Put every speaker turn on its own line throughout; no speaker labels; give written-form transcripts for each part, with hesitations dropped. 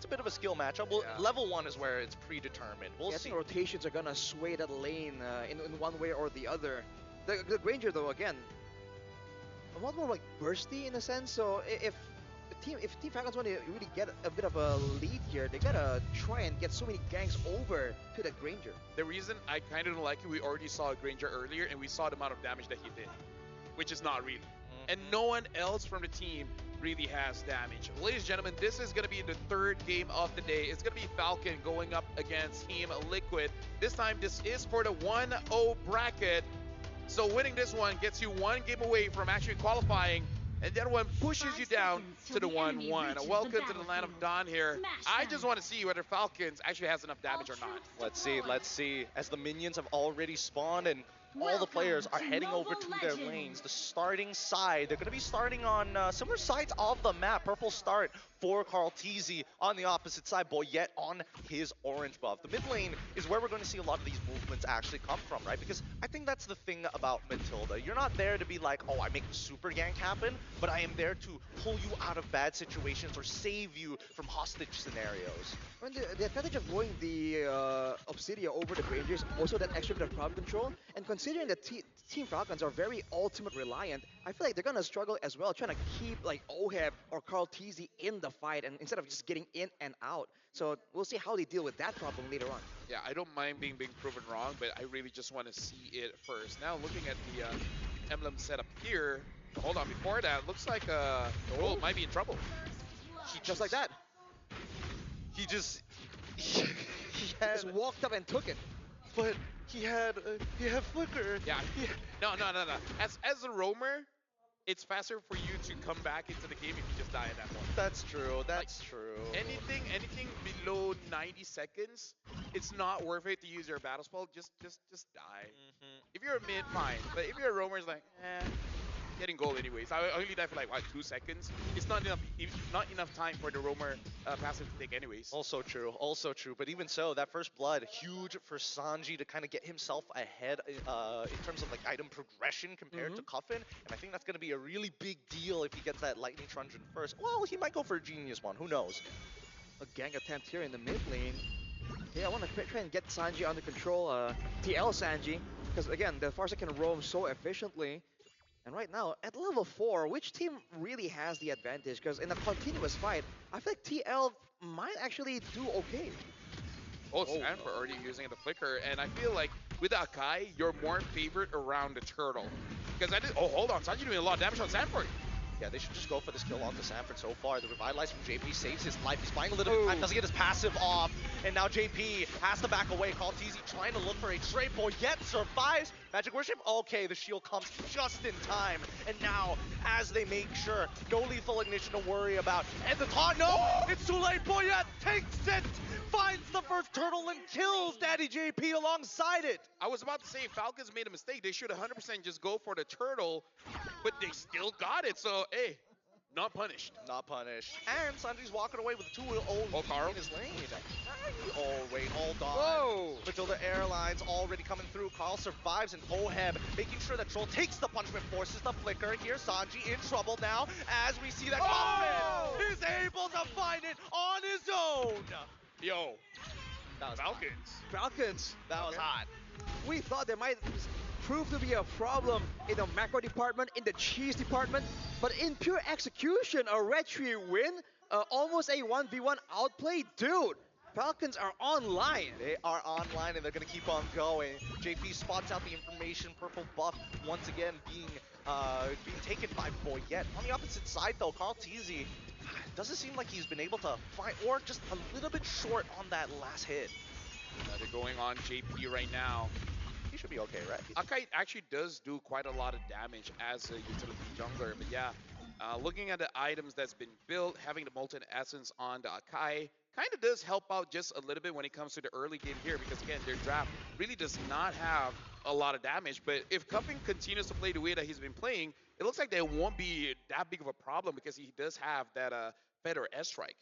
a bit of a skill matchup. Well, level 1 is where it's predetermined. We'll
I
see.
think rotations are gonna sway that lane in one way or the other. The Granger though, again, a lot more like bursty in a sense. So if Team Falcons want to really get a bit of a lead here, they gotta try and get so many ganks over to that Granger.
The reason I kind of don't like it, we already saw a Granger earlier, and we saw the amount of damage that he did, which is not really. And no one else from the team really has damage. Ladies and gentlemen, this is going to be the third game of the day. It's going to be Falcon going up against Team Liquid. This time, this is for the 1-0 bracket. So winning this one gets you one game away from actually qualifying, and that one pushes you down to the 1-1. Welcome to the land of Dawn here. I just want to see whether Falcons actually has enough damage or not.
Let's see. As the minions have already spawned and all the players are heading over to their lanes. The starting side, they're going to be starting on similar sides of the map. Purple start for Carl Teasy on the opposite side, Boyette on his orange buff. The mid lane is where we're going to see a lot of these movements actually come from, right? Because I think that's the thing about Matilda. You're not there to be like, oh, I make the super gank happen, but I am there to pull you out of bad situations or save you from hostage scenarios.
When the advantage of going the Obsidia over the Rangers, also that extra bit of crowd control, and considering that Team Falcons are very ultimate reliant, I feel like they're gonna struggle as well, trying to keep like Oheb or Carl Teasy in the fight, and instead of just getting in and out. So we'll see how they deal with that problem later on.
Yeah, I don't mind being proven wrong, but I really just want to see it first. Now looking at the emblem setup here, hold on, before that, looks like Gold might be in trouble.
Just like that.
He just
Just walked up and took it.
But he had flicker.
Yeah. No. As a roamer, it's faster for you to come back into the game if you just die at that point.
That's true. That's true.
Anything below 90 seconds, it's not worth it to use your battle spell. Just die. If you're a mid, fine. But if you're a roamer, it's like, getting gold anyways. I only die for like, what, 2 seconds? It's not enough time for the roamer passive to take anyways.
Also true. But even so, that first blood, huge for Sanji to kind of get himself ahead in terms of like item progression compared to Coffin. And I think that's going to be a really big deal if he gets that Lightning Truncheon first. Well, he might go for a Genius one. Who knows?
A gank attempt here in the mid lane. Yeah, I want to try and get Sanji under control. TL Sanji. Because again, the Farsa can roam so efficiently. And right now, at level 4, which team really has the advantage? Because in a continuous fight, I feel like TL might actually do okay.
Oh, Sanford already using the flicker, and I feel like with Akai, you're more favored around the turtle. Because hold on, Sanji doing a lot of damage on Sanford.
Yeah, they should just go for this kill onto Sanford so far. The Revitalize from JP saves his life. He's buying a little bit of time, doesn't get his passive off. And now JP has to back away. Call Teasy trying to look for a trade, yet survives. Magic Worship, okay, the shield comes just in time. And now, as they make sure, no lethal ignition to worry about. And the taunt, no, it's too late. Boyette takes it, finds the first turtle and kills Daddy JP alongside it.
I was about to say, Falcons made a mistake. They should 100% just go for the turtle, but they still got it. So, hey, not punished.
Not punished. And Sanji's walking away with 2-0
Carl
in his lane. Oh, wait, hold on.
Whoa!
Matilda Airlines already coming through. Carl survives, and Oheb making sure that Troll takes the punishment, forces the flicker. Here, Sanji in trouble now as we see that Coffin is able to find it on his own.
Yo,
that was
Falcons.
That was hot.
We thought there might prove to be a problem in the macro department, in the cheese department, but in pure execution, a Red Tree win, almost a 1v1 outplay. Dude, Falcons are online.
They are online, and they're going to keep on going. JP spots out the information. Purple buff once again being taken by Boyette. On the opposite side, though, Carl Teasy doesn't seem like he's been able to find, or just a little bit short on that last hit.
They're going on JP right now.
He should be okay, right?
Akai actually does do quite a lot of damage as a utility jungler, but yeah, looking at the items that's been built, having the Molten Essence on the Akai kind of does help out just a little bit when it comes to the early game here, because again, their draft really does not have a lot of damage, but if Cuffing continues to play the way that he's been playing, it looks like there won't be that big of a problem because he does have that better S-Strike.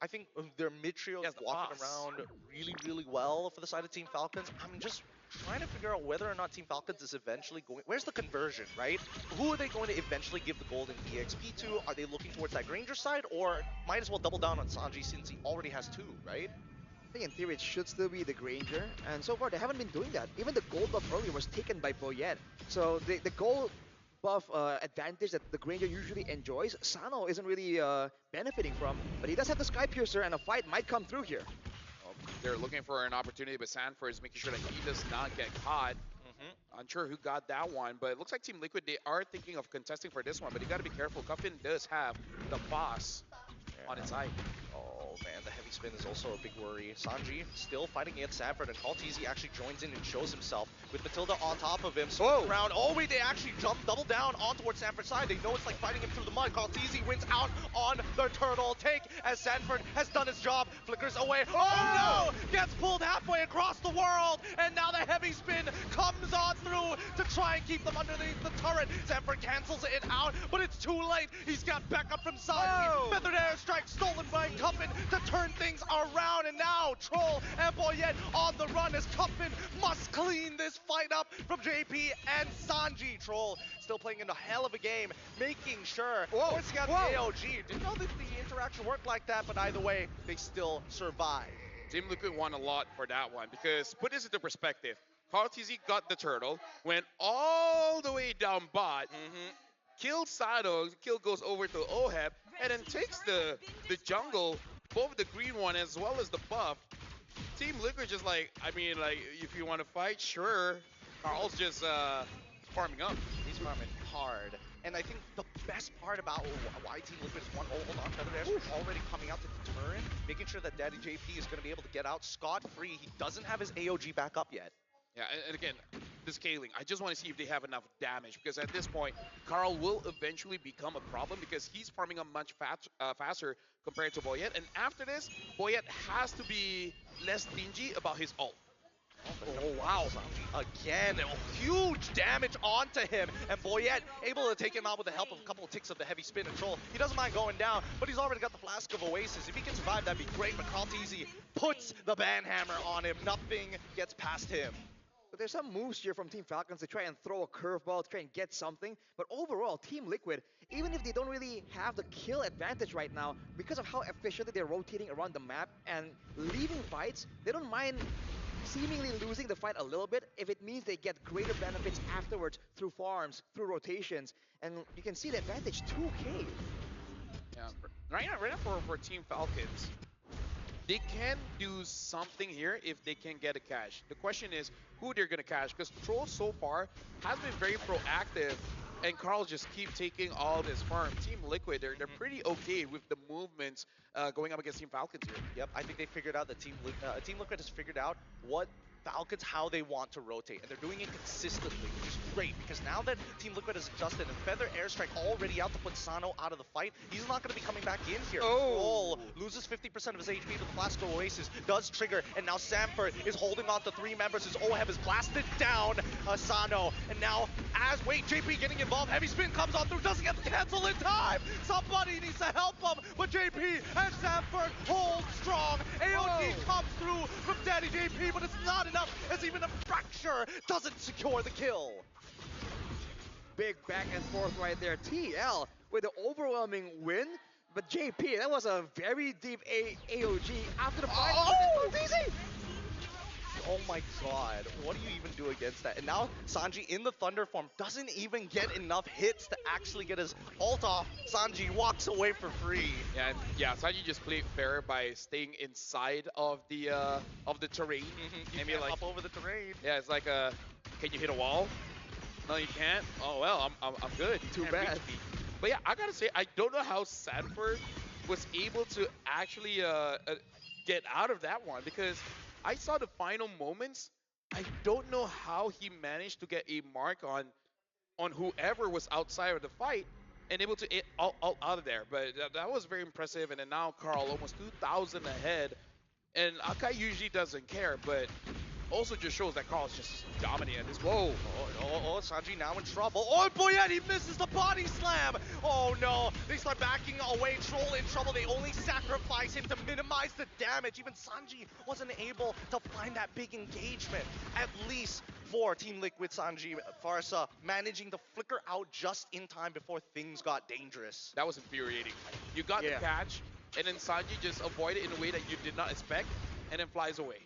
I think their mid trio
He
is
has the
walking
boss.
around really, really well for the side of Team Falcons. I'm just trying to figure out whether or not Team Falcons is eventually going. Where's the conversion, right? Who are they going to eventually give the golden EXP to? Are they looking towards that Granger side, or might as well double down on Sanji since he already has two, right?
I think in theory it should still be the Granger, and so far they haven't been doing that. Even the gold buff earlier was taken by Boyet. So the gold buff advantage that the Granger usually enjoys, Sano isn't really benefiting from, but he does have the Sky Piercer, and a fight might come through here.
They're looking for an opportunity, but Sanford is making sure that he does not get caught. Unsure who got that one, but it looks like Team Liquid, they are thinking of contesting for this one, but you got to be careful. Cuffin does have the boss on its side.
Oh man, the heavy spin is also a big worry. Sanji still fighting against Sanford, and Kaltizi actually joins in and shows himself with Matilda on top of him. Swings around. Oh wait, they actually jump double down on towards Sanford's side. They know it's like fighting him through the mud. Kaltizi wins out on the turtle take as Sanford has done his job. Flickers away. Oh no! Gets pulled halfway across the world, and now the heavy spin comes on through to try and keep them underneath the turret. Sanford cancels it out, but it's too late. He's got backup from Sanji. Feathered airstrike stolen by Cuffin to turn things around, and now Troll and Boyet on the run as Cuffin must clean this fight up from JP and Sanji. Troll still playing in a hell of a game, making sure forcing out the AOG. Didn't know that the interaction worked like that, but either way, they still survive.
Team Liquid won a lot for that one because put this into perspective. Carl TZ got the turtle, went all the way down bot, kills Sado, kill goes over to Oheb, and then takes the jungle, both the green one as well as the buff. Team Liquid just like, I mean, like, if you want to fight, sure. Carl's just farming up.
He's farming hard. And I think the best part about why Team Liquid is one, hold on, Feather Ash already coming out to deterrent, making sure that Daddy JP is going to be able to get out scot-free. He doesn't have his AOG back up yet.
Yeah, and again, the scaling. I just want to see if they have enough damage because at this point, Carl will eventually become a problem because he's farming up much faster compared to Boyet. And after this, Boyet has to be less stingy about his ult.
Oh wow, again, huge damage onto him, and Boyet able to take him out with the help of a couple of ticks of the heavy spin and Troll. He doesn't mind going down, but he's already got the Flask of Oasis. If he can survive, that'd be great, but Kaltizi puts the banhammer on him. Nothing gets past him.
But there's some moves here from Team Falcons to try and throw a curveball, to try and get something. But overall, Team Liquid, even if they don't really have the kill advantage right now, because of how efficiently they're rotating around the map and leaving fights, they don't mind seemingly losing the fight a little bit if it means they get greater benefits afterwards through farms, through rotations. And you can see the advantage 2K.
Yeah, right now for Team Falcons, they can do something here if they can get a cash. The question is who they're going to cash because Troll so far has been very proactive and Carl just keep taking all this farm. Team Liquid, they're pretty okay with the movements going up against Team Falcons here.
Yep, I think they figured out that Team Liquid has figured out what Falcons, how they want to rotate, and they're doing it consistently, which is great, because now that Team Liquid has adjusted and Feather Airstrike already out to put Sano out of the fight, he's not going to be coming back in here. Troll loses 50% of his HP to the Flask of Oasis, does trigger, and now Sanford is holding on to three members as Oheb is blasted down Sano, and now JP getting involved, heavy spin comes on through, doesn't get the cancel in time! Somebody needs to help him, but JP and Sanford hold strong, AOG comes through from Daddy JP, but it's not enough as even a fracture doesn't secure the kill.
Big back and forth right there. TL with the overwhelming win, but JP, that was a very deep AOG after the fight. Oh, easy!
Oh my god, what do you even do against that? And now Sanji in the Thunder form doesn't even get enough hits to actually get his ult off. Sanji walks away for free.
Yeah, Sanji just played fair by staying inside of the terrain.
Maybe like up over the terrain.
Yeah, it's like can you hit a wall? No, you can't. Oh well, I'm good. You
Too
can't
bad.
reach me. But yeah, I gotta say, I don't know how Sanford was able to actually get out of that one because I saw the final moments. I don't know how he managed to get a mark on whoever was outside of the fight and able to get all out of there. But that was very impressive. And then now Carl almost 2,000 ahead. And Akai usually doesn't care, but also just shows that Carl's just dominating at this. Whoa.
Sanji now in trouble. Oh, Boyette, he misses the body slam. Oh no, they start backing away. Troll in trouble. They only sacrifice him to minimize the damage. Even Sanji wasn't able to find that big engagement. At least for Team Liquid, Sanji, Farsa managing to flicker out just in time before things got dangerous.
That was infuriating. You got the catch, and then Sanji just avoided it in a way that you did not expect, and then flies away.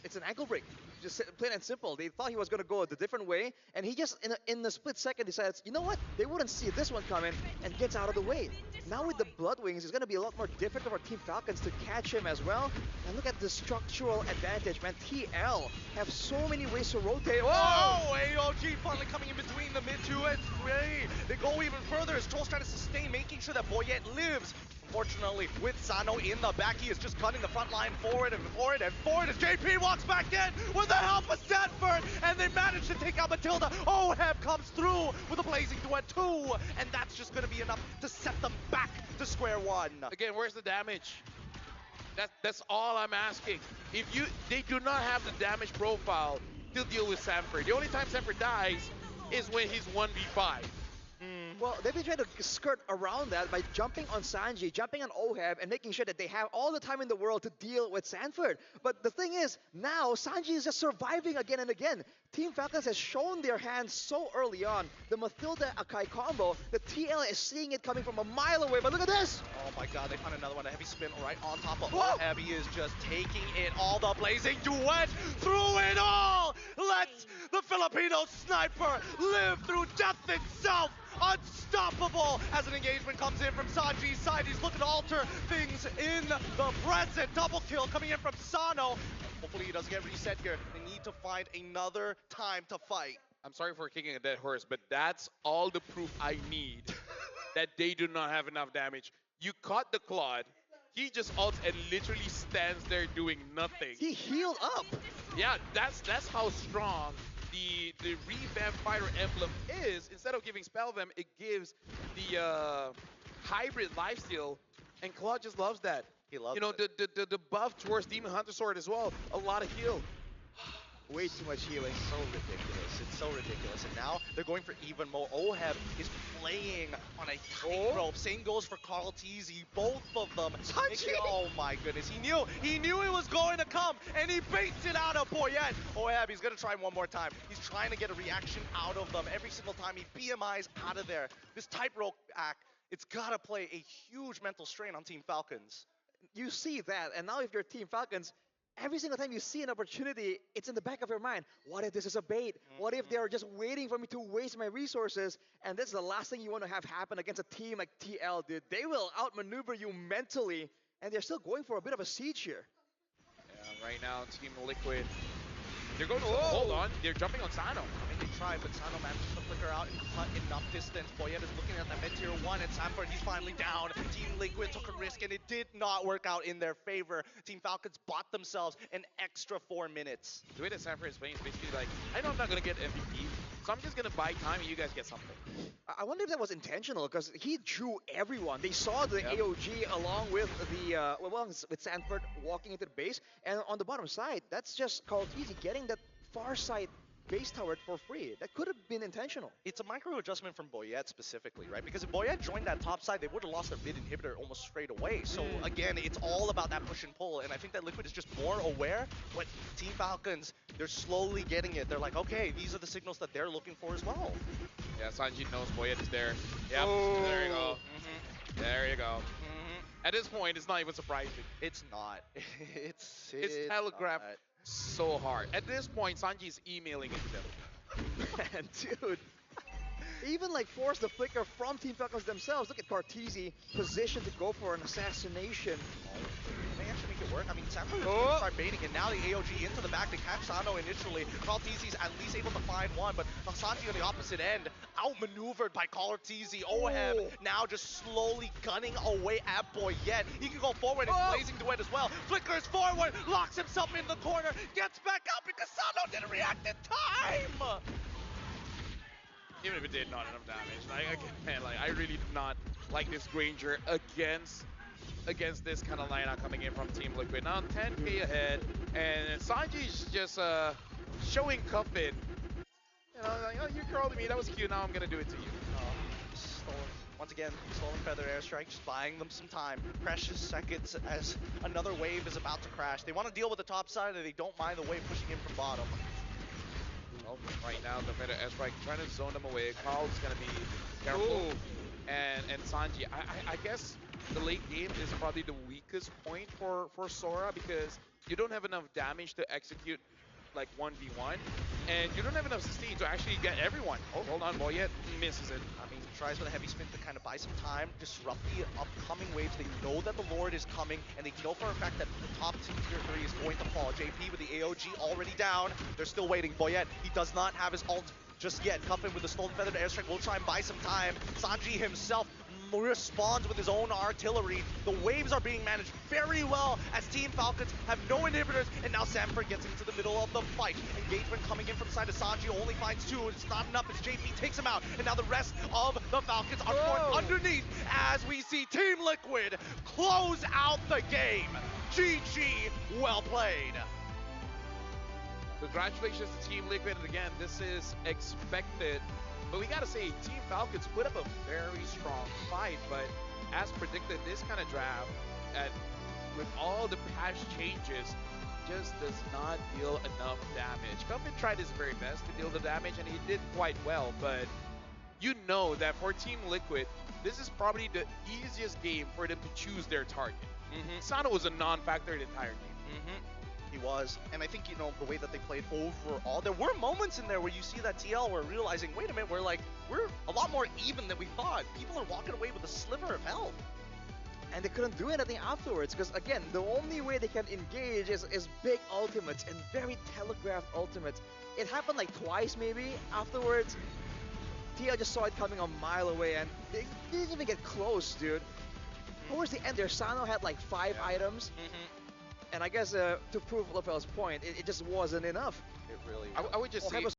It's an ankle break. Just plain and simple. They thought he was going to go the different way, and he just, in the split second, decides, you know what? They wouldn't see this one coming, and gets out of the way. Now with the Blood Wings, it's going to be a lot more difficult for Team Falcons to catch him as well. And look at the structural advantage, man. TL have so many ways to rotate.
Whoa! AOG finally coming in between the mid 2 and 3. They go even further as Troll's trying to sustain, making sure that Boyette lives. Unfortunately, with Sano in the back, he is just cutting the front line forward and forward and forward as JP walks back in with the help of Stanford, and they manage to take out Matilda. Oheb comes through with a blazing duet too, and that's just going to be enough to set them back to square one.
Again, where's the damage? That's all I'm asking. They do not have the damage profile to deal with Sanford. The only time Sanford dies is when he's 1v5.
Well, they've been trying to skirt around that by jumping on Sanji, jumping on Oheb, and making sure that they have all the time in the world to deal with Sanford. But the thing is, now Sanji is just surviving again and again. Team Falcons has shown their hands so early on. The Matilda Akai combo, the TL is seeing it coming from a mile away, but look at this!
Oh my god, they found another one, a heavy spin right on top of Oheb. He is just taking it all, the blazing duet through it all! Let the Filipino sniper live through death itself! Unstoppable as an engagement comes in from Sanji's side. He's looking to alter things in the present. Double kill coming in from Sano. Hopefully he doesn't get reset here. They need to find another time to fight.
I'm sorry for kicking a dead horse, but that's all the proof I need that they do not have enough damage. You caught the Claude. He just ults and literally stands there doing nothing.
He healed up.
Yeah, that's how strong the revamped fighter emblem is. Instead of giving spell them, it gives the hybrid lifesteal, and Claude just loves that.
He loves
the buff towards Demon Hunter Sword as well. A lot of heal.
Way too much healing.
So ridiculous. It's so ridiculous. And now they're going for even more. Oheb is playing on a tightrope. Same goes for Carl Teasy. Both of them. Oh my goodness. He knew it was going to come, and he baits it out of Boyette. Oheb, he's going to try one more time. He's trying to get a reaction out of them. Every single time he BMIs out of there. This tightrope act, it's got to play a huge mental strain on Team Falcons.
You see that, and now if you're Team Falcons, every single time you see an opportunity, it's in the back of your mind. What if this is a bait? What if they're just waiting for me to waste my resources? And that's the last thing you want to have happen against a team like TL, dude. They will outmaneuver you mentally, and they're still going for a bit of a siege here.
Yeah, right now, Team Liquid, they're going to hold on. They're jumping on Sano.
I mean, they tried, but Sano manages to flicker out and cut enough distance. Boyette is looking at that mid-tier 1, and Sanford, he's finally down. Team Liquid took a risk, and it did not work out in their favor. Team Falcons bought themselves an extra 4 minutes.
The way that Sanford is playing is basically like, I know I'm not going to get MVP, so I'm just going to buy time and you guys get something.
I wonder if that was intentional, because he drew everyone. They saw the AOG along with the with Sanford walking into the base, and on the bottom side, that's just Carl Teasy getting that far side base tower for free. That could have been intentional.
It's a micro adjustment from Boyette specifically, right? Because if Boyette joined that top side, they would have lost their mid inhibitor almost straight away. So again, it's all about that push and pull, and I think that Liquid is just more aware. But Team Falcons, they're slowly getting it. They're like, okay, these are the signals that they're looking for as well.
Yeah, Sanji knows Boyette is there. Yep, there you go. There you go. At this point, it's not even surprising.
It's not. It's
telegraphed
not.
So hard. At this point, Sanji is emailing it to them.
Man, dude. Even like force the flicker from Team Falcons themselves. Look at Cartesi positioned to go for an assassination.
They actually make it work. I mean, Sanford is going to start baiting, and now the AOG into the back to catch Sano initially. Cartesi's at least able to find one, but Sanji on the opposite end, outmaneuvered by Cartesi. Oheb now just slowly gunning away at Boyette. He can go forward and blazing duet as well. Flickers forward, locks himself in the corner, gets back out because Sano didn't react in time.
Even if it did not enough damage, I really did not like this Granger against against this kind of lineup coming in from Team Liquid. Now 10k ahead, and Sanji's just showing Cuffin. You know, like, oh, you crawled me, that was cute, now I'm gonna do it to you.
Stolen. Once again, stolen feather airstrike, just buying them some time. Precious seconds as another wave is about to crash. They want to deal with the top side, and they don't mind the wave pushing in from bottom.
Well, right now, the Feather S-Strike trying to zone them away. Carl's gonna be careful. And Sanji, I guess the late game is probably the weakest point for Sora because you don't have enough damage to execute like 1v1, and you don't have enough sustain to actually get everyone. Oh, hold on, Boyet misses it.
I mean, he tries with a heavy spin to kind of buy some time, disrupt the upcoming waves. They know that the Lord is coming, and they know for a fact that the top team tier 3 is going to fall. JP with the AOG already down. They're still waiting. Boyet, he does not have his ult just yet. Cuffin with the stolen feathered airstrike will try and buy some time. Sanji himself responds with his own artillery. The waves are being managed very well as Team Falcons have no inhibitors, and now Sanford gets into the middle of the fight. Engagement coming in from the side of Sanji only finds 2. It's not enough as JP takes him out, and now the rest of the Falcons are forced underneath as we see Team Liquid close out the game. GG, well played.
Congratulations to Team Liquid, and again, this is expected. But we gotta say, Team Falcons put up a very strong fight, but as predicted, this kind of draft, with all the patch changes, just does not deal enough damage. Cuffin tried his very best to deal the damage, and he did quite well, but you know that for Team Liquid, this is probably the easiest game for them to choose their target. Sano was a non-factor the entire game.
He was, and I think, you know, the way that they played overall, there were moments in there where you see that TL were realizing, wait a minute, we're a lot more even than we thought. People are walking away with a sliver of health.
And they couldn't do anything afterwards, because again, the only way they can engage is big ultimates and very telegraphed ultimates. It happened like twice maybe. Afterwards, TL just saw it coming a mile away, and they didn't even get close, dude. Towards the end there, Sano had like 5 items. And I guess to prove Lafel's point, it just wasn't enough.
It really
I would just say